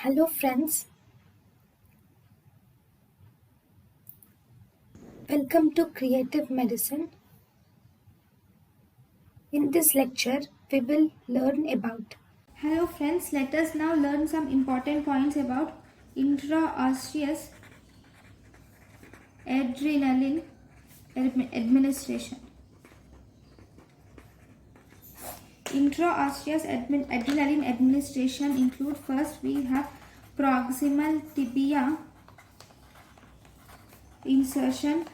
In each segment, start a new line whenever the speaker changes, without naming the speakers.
Hello friends, welcome to Creative Medicine. In this lecture, we will learn about.
Hello friends, let us now learn some important points about intraosseous adrenaline administration. Intraosseous adrenaline administration include first we have proximal tibia insertion,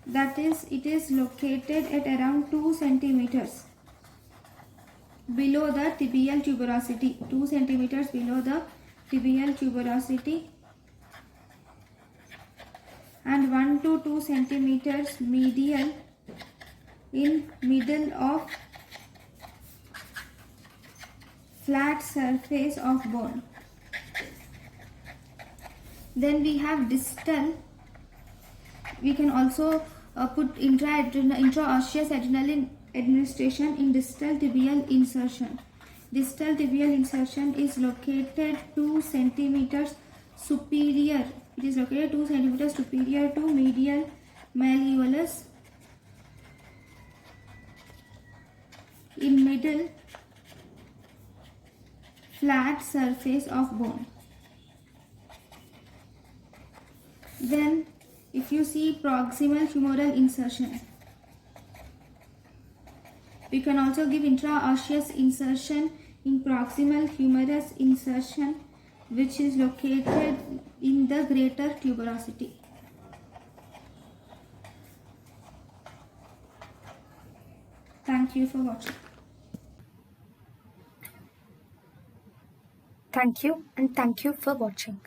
that is it is located at around 2 centimeters below the tibial tuberosity, 2 centimeters below the tibial tuberosity, and 1 to 2 centimeters medial in middle of flat surface of bone. Then we have distal. We can also put intraosseous adrenaline administration in distal tibial insertion. Distal tibial insertion is located 2 centimeters superior. It is located 2 centimeters superior to medial malleolus in middle flat surface of bone. Then if you see proximal humeral insertion, we can also give intraosseous insertion in proximal humerus insertion, which is located in the greater tuberosity. Thank you for watching.
Thank you and thank you for watching.